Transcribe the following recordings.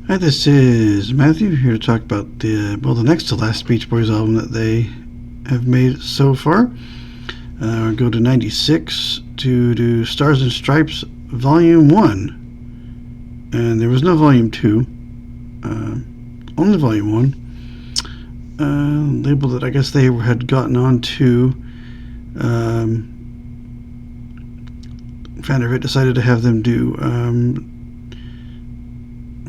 Hi, this is Matthew here to talk about the next to last Beach Boys album that they have made so far. I'll go to 96 to do Stars and Stripes Volume 1. And there was no Volume 2, only Volume 1. Label that I guess they had gotten on to. Fan of it decided to have them do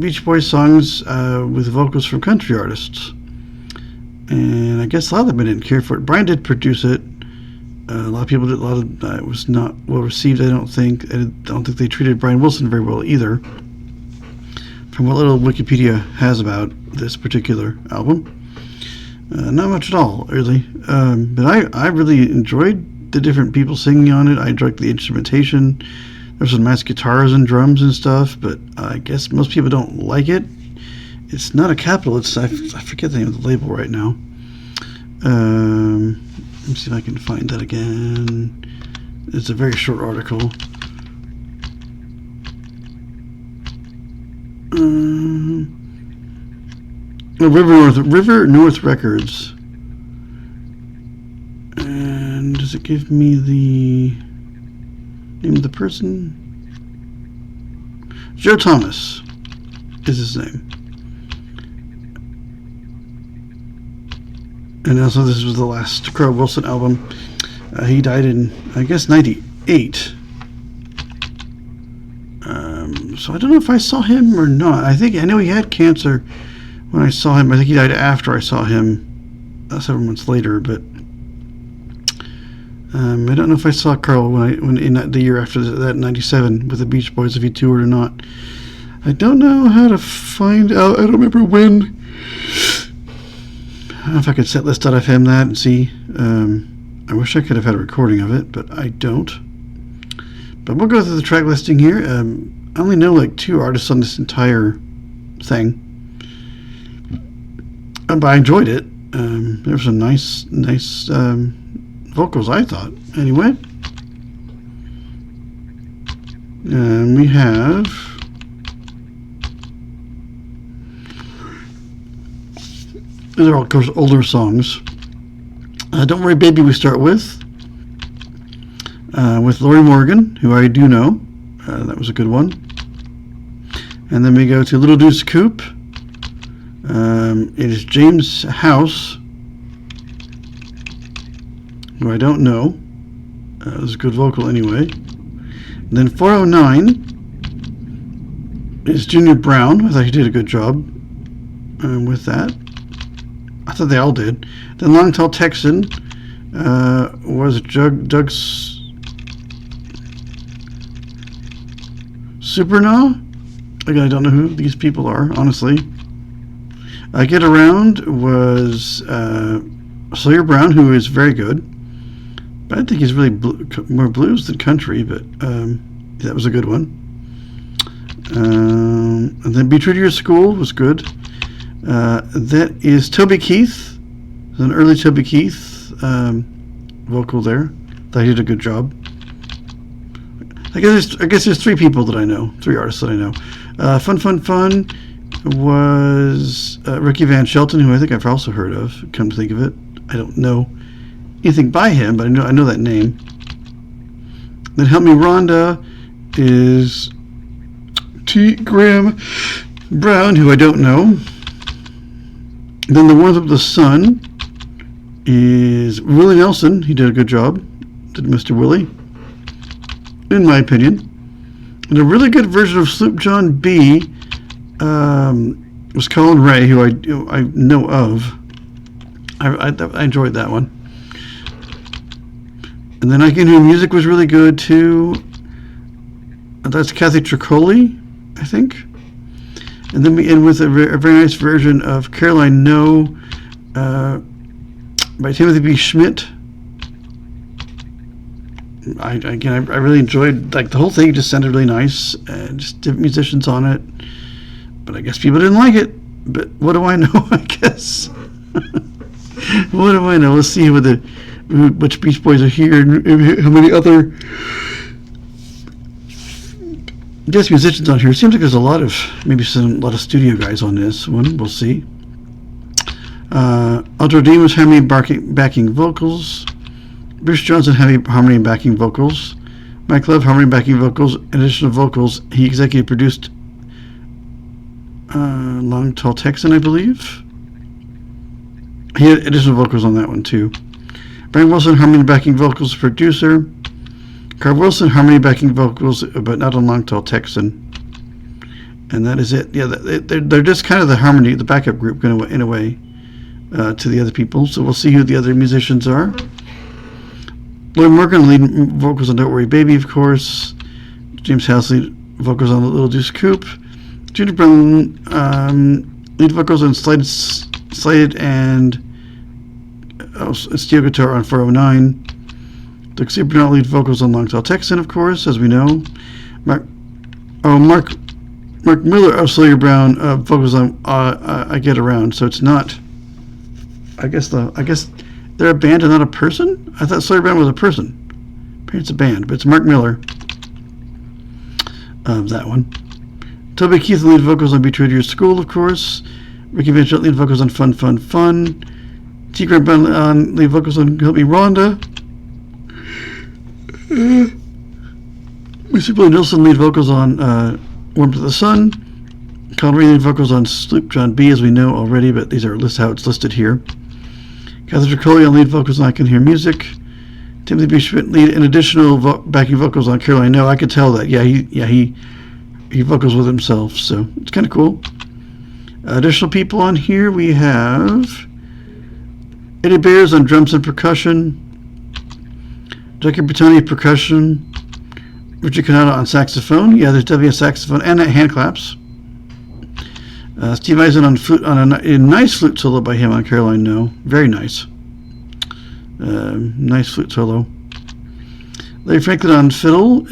Beach Boys songs with vocals from country artists, and I guess a lot of them didn't care for it. Brian did produce it. A lot of people did. It was not well received. I don't think they treated Brian Wilson very well either. From what little Wikipedia has about this particular album, not much at all, really. But I really enjoyed the different people singing on it. I enjoyed the instrumentation. There's some nice guitars and drums and stuff, but I guess most people don't like it. It's not a Capitol. I forget the name of the label right now. Let me see if I can find that again. It's a very short article. River North Records. And does it give me the name of the person? Joe Thomas is his name. And also this was the last Carl Wilson album. He died in, I guess, 98. So I don't know if I saw him or not. I know he had cancer when I saw him. I think he died after I saw him, several months later, but I don't know if I saw Carl when in the year after that, 97, with the Beach Boys, if he toured or not. I don't know how to find out. I don't remember when. I don't know if I could set list out of him that and see. I wish I could have had a recording of it, but I don't. But we'll go through the track listing here. I only know like 2 artists on this entire thing, but I enjoyed it. There were some nice vocals, I thought. Anyway, we have these are all, of course, older songs. Don't Worry Baby we start with Lori Morgan, who I do know. That was a good one. And then we go to Little Deuce Coupe. It is James House, who I don't know. It was a good vocal anyway. And then 409 is Junior Brown. I thought he did a good job with that. I thought they all did. Then Long Tall Texan was Doug Supernaw. Again, I don't know who these people are, honestly. Get Around was Sawyer Brown, who is very good. But I think he's really more blues than country, but that was a good one. And then Be True to Your School was good. That is Toby Keith. An early Toby Keith vocal there. Thought he did a good job. I guess there's 3 people that I know, 3 artists that I know. Fun was Ricky Van Shelton, who I think I've also heard of. Come to think of it, I don't know anything by him, but I know that name. Then Help Me Rhonda is T. Graham Brown, who I don't know. Then The Warmth of the Sun is Willie Nelson. He did a good job. Did Mr. Willie, in my opinion. And a really good version of Sloop John B. Was Colin Ray, who I know of. I enjoyed that one. And then I Can Hear Music was really good too. That's Kathy Tricoli, I think. And then we end with a very nice version of Caroline No by Timothy B. Schmidt. I really enjoyed, like, the whole thing just sounded really nice, and just different musicians on it. But I guess people didn't like it. But what do I know? I guess. What do I know? Let's see which Beach Boys are here and how many other There's musicians on here. Seems like there's a lot of studio guys on this one. We'll see. Aldro Dean was harmony backing vocals. Bruce Johnson harmony and backing vocals. Mike Love harmony backing vocals. Additional vocals. He executive produced Long Tall Texan, I believe. He had additional vocals on that one too. Brian Wilson harmony backing vocals producer. Carl Wilson harmony backing vocals, but not on Long Tall Texan. And that is it. Yeah, they're just kind of the harmony, the backup group in a way to the other people. So we'll see who the other musicians are. Lloyd Morgan lead vocals on Don't Worry Baby, of course. James House lead vocals on Little Deuce Coupe. Judy Brown lead vocals on Slighted and steel guitar on 409. Doug Supernal lead vocals on Long Tall Texan, of course, as we know. Mark Miller of Sawyer Brown vocals on I Get Around. So it's not. I guess they're a band and not a person. I thought Sawyer Brown was a person. Apparently it's a band, but it's Mark Miller. That one. Toby Keith lead vocals on Be True to Your School, of course. Ricky Van Shelton lead vocals on Fun Fun Fun. T. Grant Brown lead vocals on Help Me Rhonda. Mr. Bill Nilsson lead vocals on Warm to the Sun. Connery lead vocals on Sloop John B, as we know already, but these are how it's listed here. Catherine Tricoli on lead vocals on I Can Hear Music. Timothy B. Schmidt lead and additional backing vocals on Caroline No. I could tell that. He vocals with himself, so it's kind of cool. Additional people on here, we have Eddie Bears on drums and percussion. Jackie Bertoni percussion. Richard Canada on saxophone. Yeah, there's definitely a saxophone and hand claps. Steve Eisen on flute, on a nice flute solo by him on Caroline No. Very nice. Nice flute solo. Larry Franklin on fiddle.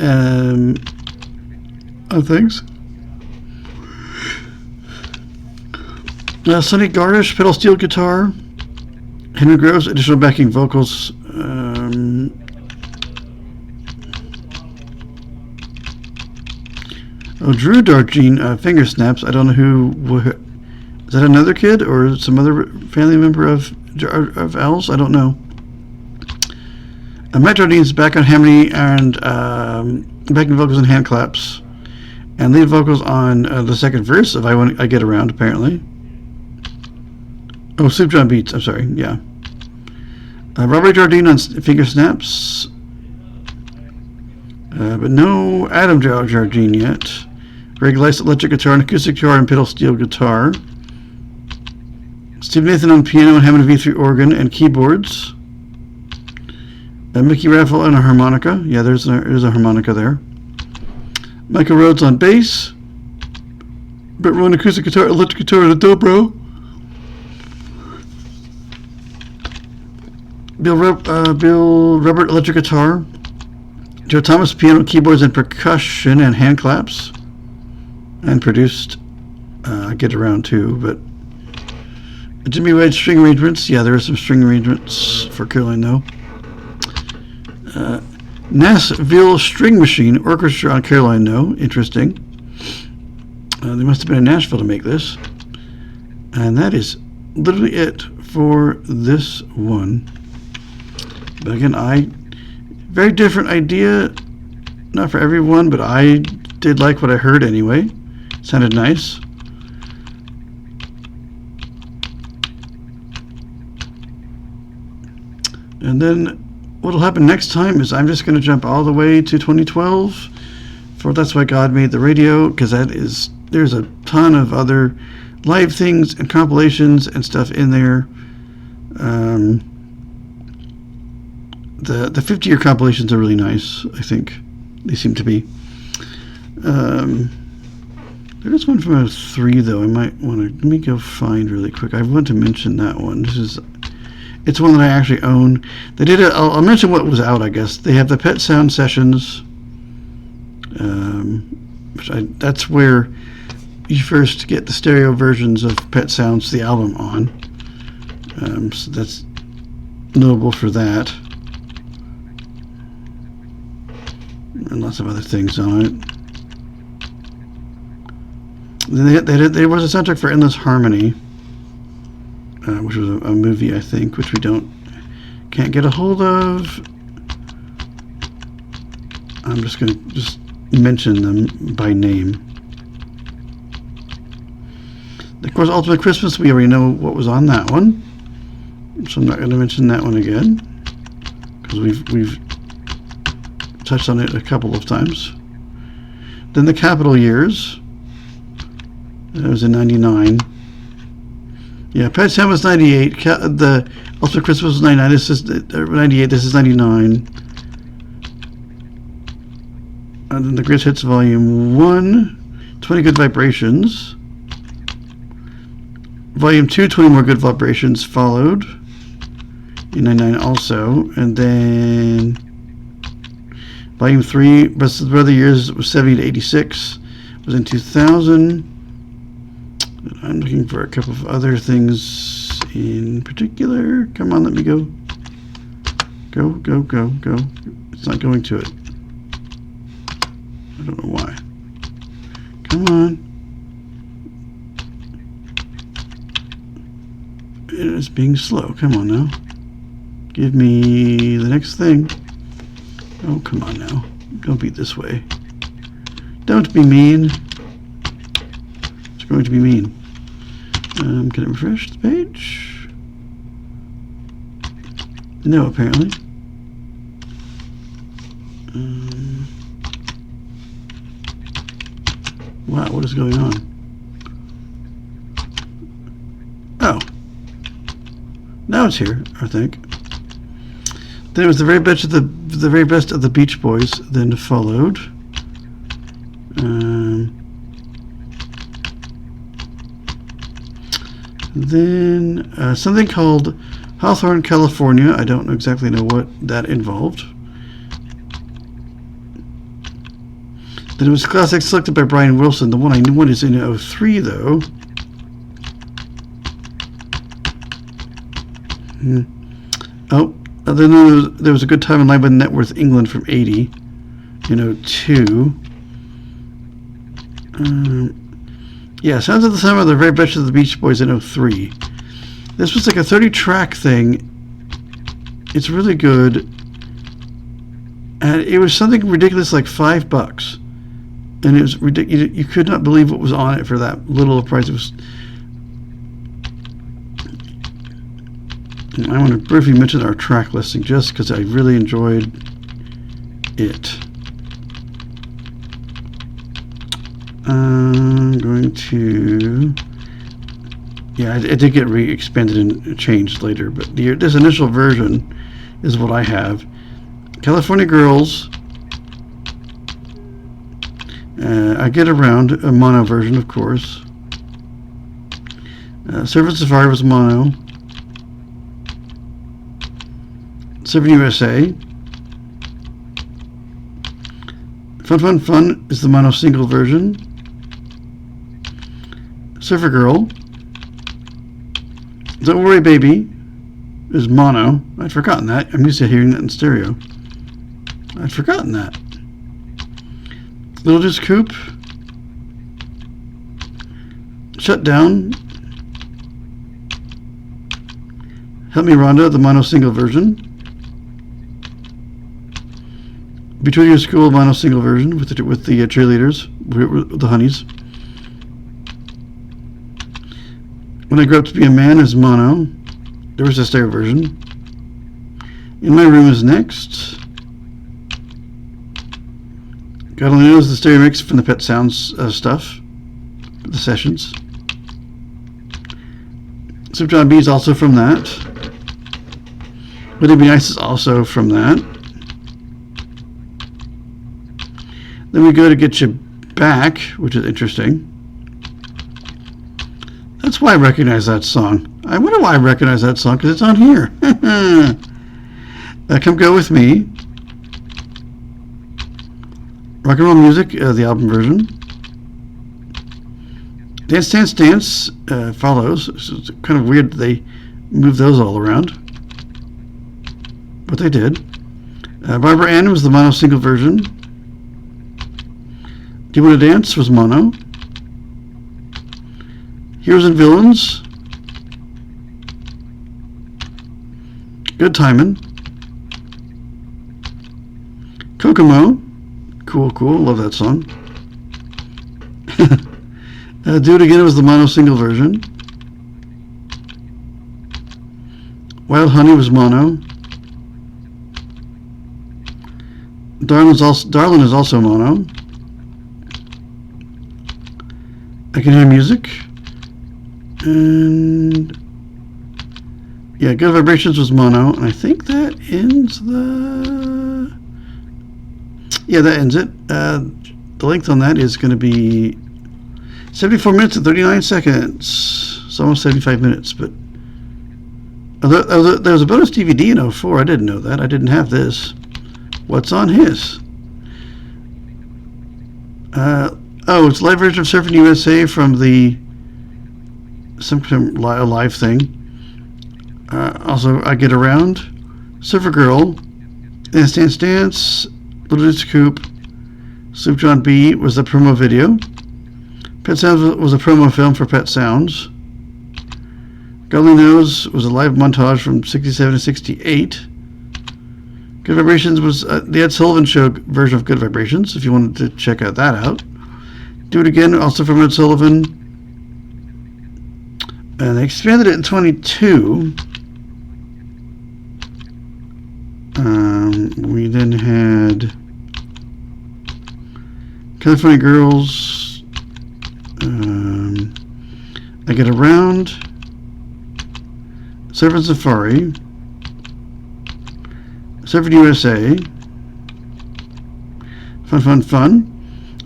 Other things. Sonny Gardish, pedal steel guitar. Henry Groves, additional backing vocals. Drew Darjean, finger snaps. I don't know who. Is that another kid or some other family member of Al's? I don't know. Matt Jardine's back on harmony and backing vocals and hand claps. And lead vocals on the second verse of I Get Around, apparently. Oh, Soup John Beats, I'm sorry, yeah. Robert Jardine on finger snaps. But no Adam Jardine yet. Greg Lice electric guitar and acoustic guitar and pedal steel guitar. Steve Nathan on piano and Hammond V3 organ and keyboards. Mickey Raffle on a harmonica. Yeah, there's a harmonica there. Michael Rhodes on bass. Brett Rowan acoustic guitar, electric guitar, and a dobro. Bill Robert electric guitar. Joe Thomas piano, keyboards, and percussion and hand claps. And produced Get Around too, but Jimmy Wade string arrangements. Yeah, there are some string arrangements for Caroline No. Nashville String Machine Orchestra on Caroline No. Interesting. They must have been in Nashville to make this. And that is literally it for this one. But again, very different idea. Not for everyone, but I did like what I heard anyway. Sounded nice. And then what will happen next time is I'm just going to jump all the way to 2012 for That's Why God Made the Radio, because there's a ton of other live things and compilations and stuff in there. The 50-year compilations are really nice, I think. They seem to be. There's one from 03 though. I might want to, let me go find really quick. I want to mention that one. It's one that I actually own. They did it. I'll mention what was out, I guess. They have the Pet Sound Sessions. That's where you first get the stereo versions of Pet Sounds, the album on. So that's notable for that. And lots of other things on it. There was a soundtrack for Endless Harmony, which was a movie, I think, which we can't get a hold of. I'm just going to mention them by name. Of course, Ultimate Christmas, we already know what was on that one, so I'm not going to mention that one again, because we've touched on it a couple of times. Then the Capital Years, that was in 99. Yeah, Pet Sound was 98, the Ultimate Christmas was 99, this is 98, this is 99. And then the Greatest Hits Volume 1, 20 Good Vibrations. Volume 2, 20 More Good Vibrations followed in 99 also. And then Volume 3, Best of the Other Years, was 70 to 86, was in 2000. I'm looking for a couple of other things in particular. Come on, let me go. Go, go, go, go. It's not going to it. I don't know why. Come on. It is being slow. Come on now. Give me the next thing. Oh, come on now. Don't be this way. Don't be mean. It's going to be mean. Can I refresh the page? No, apparently. Wow, what is going on? Oh. Now it's here, I think. Then it was the very best of the Beach Boys. Then followed. Then something called Hawthorne, California. I don't exactly know what that involved. Then it was classic selected by Brian Wilson. The one I knew is in 03 though. Oh, then there was a Good Time in Live in Networth, England from 80 in 02. Yeah, Sounds of the Summer, the very best of the Beach Boys in 03. This was like a 30-track thing. It's really good. And it was something ridiculous like $5. And it was ridiculous. You could not believe what was on it for that little price. It was. I want to briefly mention our track listing just because I really enjoyed it. I'm going to. Yeah, it did get re-expanded and changed later, but this initial version is what I have. California Girls. I Get Around, a mono version, of course. Surfing Safari was mono. Surfing USA. Fun Fun Fun is the mono single version. Surfer Girl. Don't Worry Baby is mono. I'd forgotten that. I'm used to hearing that in stereo. I'd forgotten that. Little Deuce Coupe. Shut Down. Help Me Rhonda, the mono single version. Between Your School, mono single version with the cheerleaders, with the honeys. When I Grew Up to Be a Man is mono. There was a stereo version. In My Room is next. God Only Knows the stereo mix from the Pet Sounds stuff, the sessions. Super John B is also from that. Would It Be Nice is also from that. Then we go to Get You Back, which is interesting. That's why I recognize that song. I wonder why I recognize that song, because it's on here. Come Go With Me. Rock and Roll Music, the album version. Dance Dance Dance follows. It's kind of weird that they moved those all around, but they did. Barbara Ann was the mono single version. Do You Want to Dance was mono. Heroes and Villains. Good timing. Kokomo. Cool, cool. Love that song. Do It Again. It was the mono single version. Wild Honey was mono. Darlin is also mono. I Can Hear Music. And yeah, Good Vibrations was mono. And I think that ends the... Yeah, that ends it. The length on that is going to be 74 minutes and 39 seconds. It's almost 75 minutes, but... There was a bonus DVD in 04. I didn't know that. I didn't have this. What's on his? It's a live version of Surfing USA from the some live thing. Also, I Get Around, Surfer Girl, Dance Dance Dance, Little Deuce Coupe, Sloop John B was the promo video. Pet Sounds was a promo film for Pet Sounds. God Only Knows was a live montage from 67 to 68. Good Vibrations was the Ed Sullivan Show version of Good Vibrations, if you wanted to check that out. Do It Again, also from Ed Sullivan. And they expanded it in 22. We then had California Girls, I Get Around, Surfing Safari, Surfing USA, Fun Fun Fun.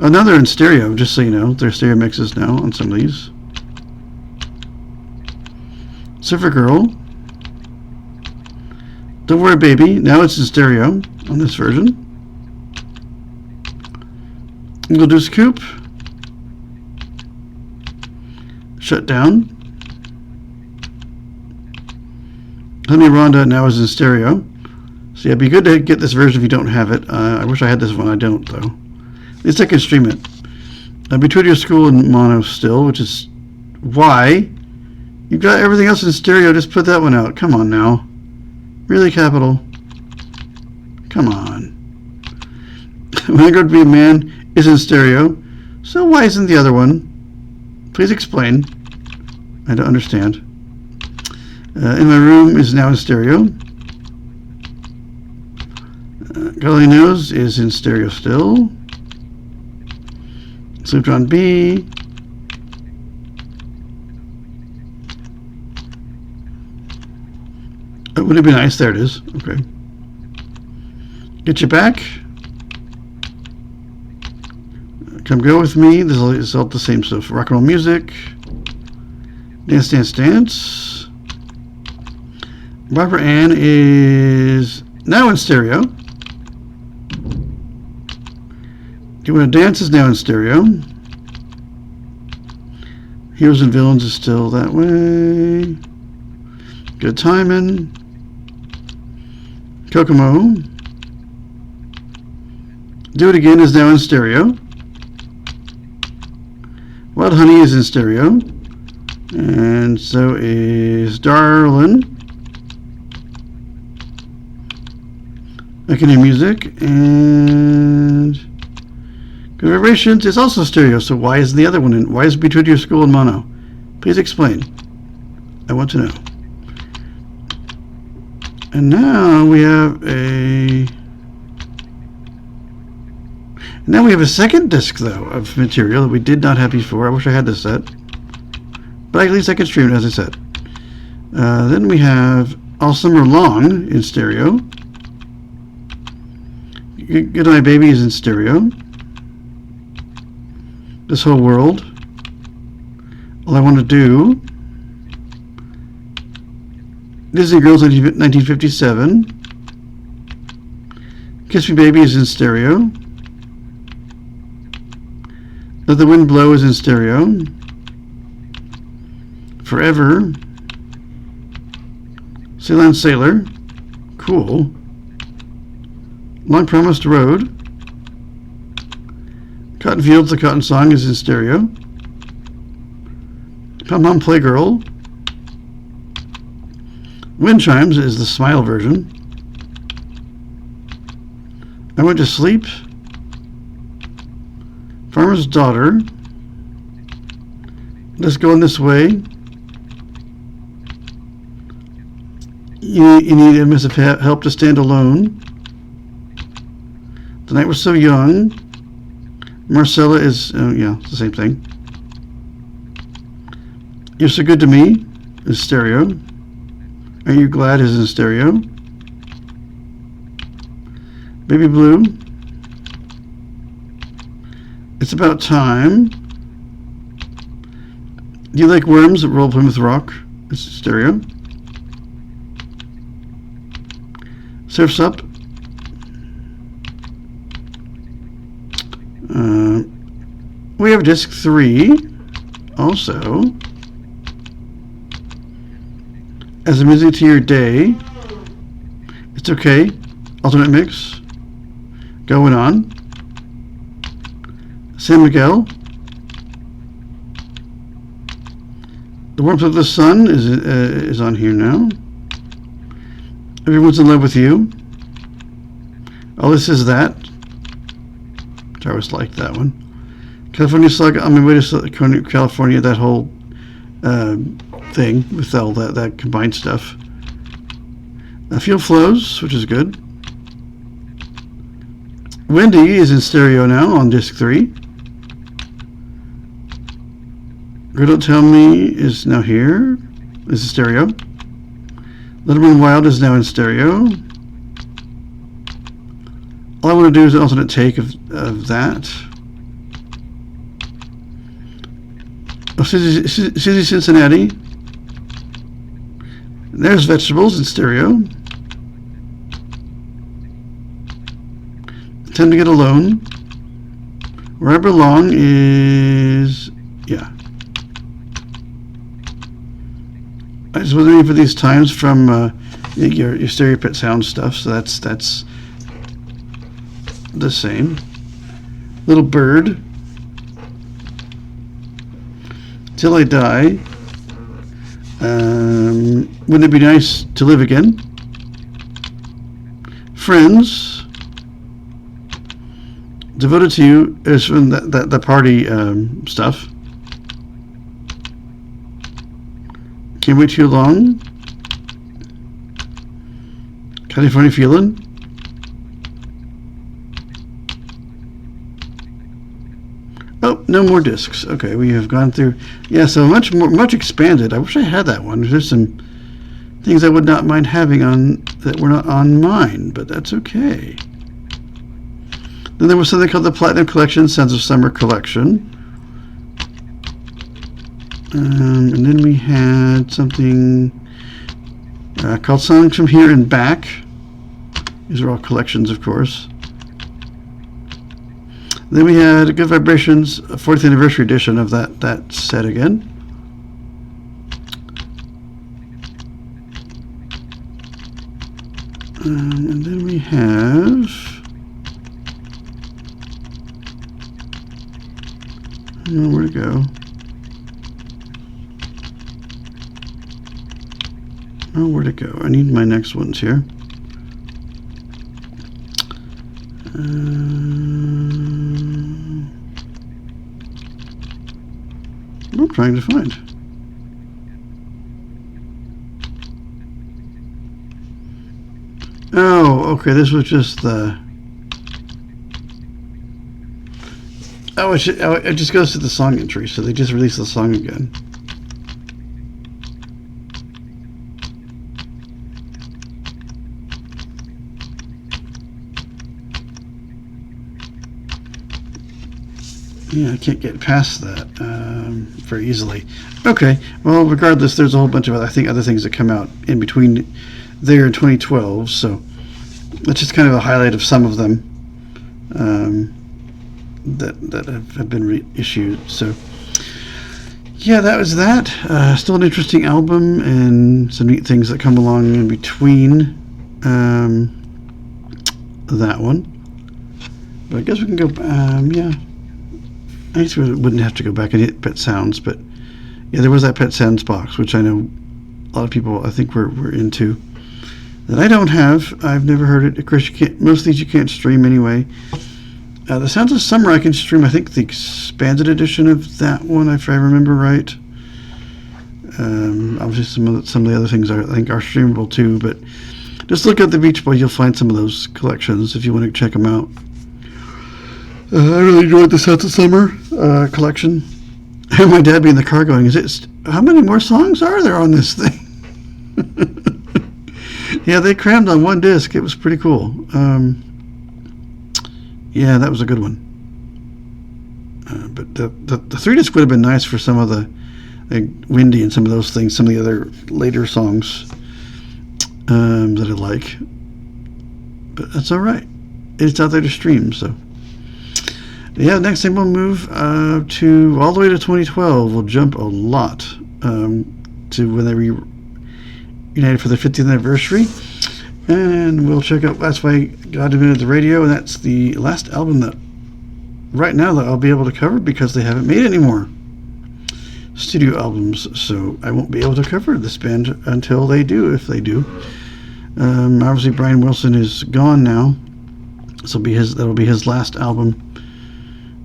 Oh, now they're in stereo, just so you know. They're stereo mixes now on some of these. Surfer Girl. Don't Worry Baby. Now it's in stereo on this version. Little Deuce Coupe. Shut Down. Honey Rhonda now is in stereo. So yeah, it'd be good to get this version if you don't have it. I wish I had this one. I don't, though. At least I can stream it. Between Your School in mono still, which is why you've got everything else in stereo. Just put that one out. Come on now. Really, Capital? Come on. When I Grow to Be a Man is in stereo. So why isn't the other one? Please explain. I don't understand. In My Room is now in stereo. God Only Knows is in stereo still. Sloop John B. Oh, would it be nice? There it is. Okay. Get You Back. Come Go With Me. This is all the same stuff. Rock and Roll Music. Dance Dance Dance. Barbara Ann is now in stereo. You Wanna Dance is now in stereo. Heroes and Villains is still that way. Good Timing. Kokomo. Do It Again is now in stereo. Wild Honey is in stereo. And so is Darlin. I Can Hear Music. And Good Vibrations is also stereo. So why is the other one in? Why is Between Your School in mono? Please explain. I want to know. And now we have a second disc, though, of material that we did not have before. I wish I had this set, but at least I can stream it, as I said. Then we have All Summer Long in stereo. Good Night Baby is in stereo. This Whole World. All I Want to Do. Disney Girls 1957. Kiss Me Baby is in stereo. Let the Wind Blow is in stereo. Forever. Sail Sailor. Cool. Long Promised Road. Cotton Fields, the Cotton Song is in stereo. Pom Pom Playgirl. Wind Chimes is the Smile version. I Went to Sleep. Farmer's Daughter. Let's Go in This Way. You Need a Miss Help to Stand Alone. The Night Was So Young. Marcella is, yeah, it's the same thing. You're So Good to Me is stereo. Are You Glad is in stereo. Baby Blue. It's About Time. Do You Like Worms? Roll Plymouth Rock is stereo. Surf's Up. We have disc 3 also. As a Music to Your Day. It's Okay. Alternate Mix. Going On. San Miguel. The Warmth of the Sun is on here now. Everyone's in Love with You. All This Is That. Which I always liked that one. California Saga, On My Way to California, that whole thing with all that combined stuff. Feel Flows, which is good. Wendy is in stereo now on disc 3. Girl Don't Tell Me is now here. This is stereo. Little Man Wild is now in stereo. All I Want to Do is an alternate take of that. Oh, Susie Cincinnati. There's Vegetables in stereo. Time to Get Alone. Where I Belong is, yeah. I just was waiting for these times from your Stereo Pit Sound stuff, so that's the same. Little Bird. Till I Die. Wouldn't It Be Nice to Live Again? Friends. Devoted to You is from the party stuff. Can't Wait Too Long. California Feelin'. Oh, no more discs. Okay, we have gone through. Yeah, so much expanded. I wish I had that one. There's some things I would not mind having on that were not on mine, but that's okay. Then there was something called the Platinum Collection, Sons of Summer Collection. And then we had something called Songs from Here and Back. These are all collections, of course. Then we had Good Vibrations, 40th anniversary edition of that set again. And then we have I don't know where to go. Oh, where to go? I need my next ones here. I'm trying to find. Oh, okay. This was just the. Oh, it just goes to the song entry, so they just released the song again. Yeah, I can't get past that very easily. Okay, well, regardless, there's a whole bunch of other things that come out in between there and 2012. So that's just kind of a highlight of some of them that have been reissued. So yeah, that was that. Still an interesting album and some neat things that come along in between that one. But I guess we can go. Yeah. I guess we wouldn't have to go back and hit Pet Sounds, but Yeah, there was that Pet Sounds box, which I know a lot of people, I think, were into. That I don't have. I've never heard it. Of course, you can't. Most of these you can't stream anyway. The Sounds of Summer I can stream. I think the expanded edition of that one, if I remember right. Obviously, some of the other things I think are streamable too. But just look at the Beach Boys. You'll find some of those collections if you want to check them out. I really enjoyed the Sounds of Summer collection. And my dad being in the car going, how many more songs are there on this thing? Yeah, they crammed on one disc. It was pretty cool. Yeah, that was a good one. But the 3 disc would have been nice for some of the Windy and some of those things, some of the other later songs that I like. But that's all right. It's out there to stream, so. Yeah, next thing we'll move to all the way to 2012. We'll jump a lot to when they reunited for their 50th anniversary. And we'll check out That's Why God Invented the Radio, and that's the last album that right now that I'll be able to cover because they haven't made any more studio albums, so I won't be able to cover this band until they do, if they do. Obviously Brian Wilson is gone now, so that'll be his last album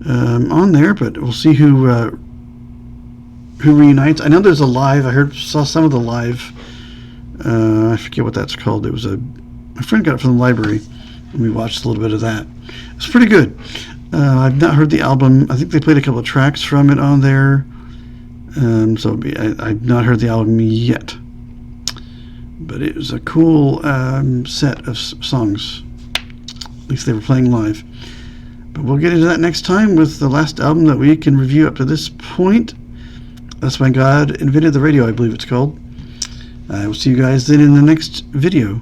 on there, but we'll see who reunites. I know there's a live. Saw some of the live. I forget what that's called. It was my friend got it from the library, and we watched a little bit of that. It's pretty good. I've not heard the album. I think they played a couple of tracks from it on there. So I've not heard the album yet, but it was a cool set of songs. At least they were playing live. But we'll get into that next time with the last album that we can review up to this point. That's Why God Invented the Radio, I believe it's called. I will see you guys then in the next video.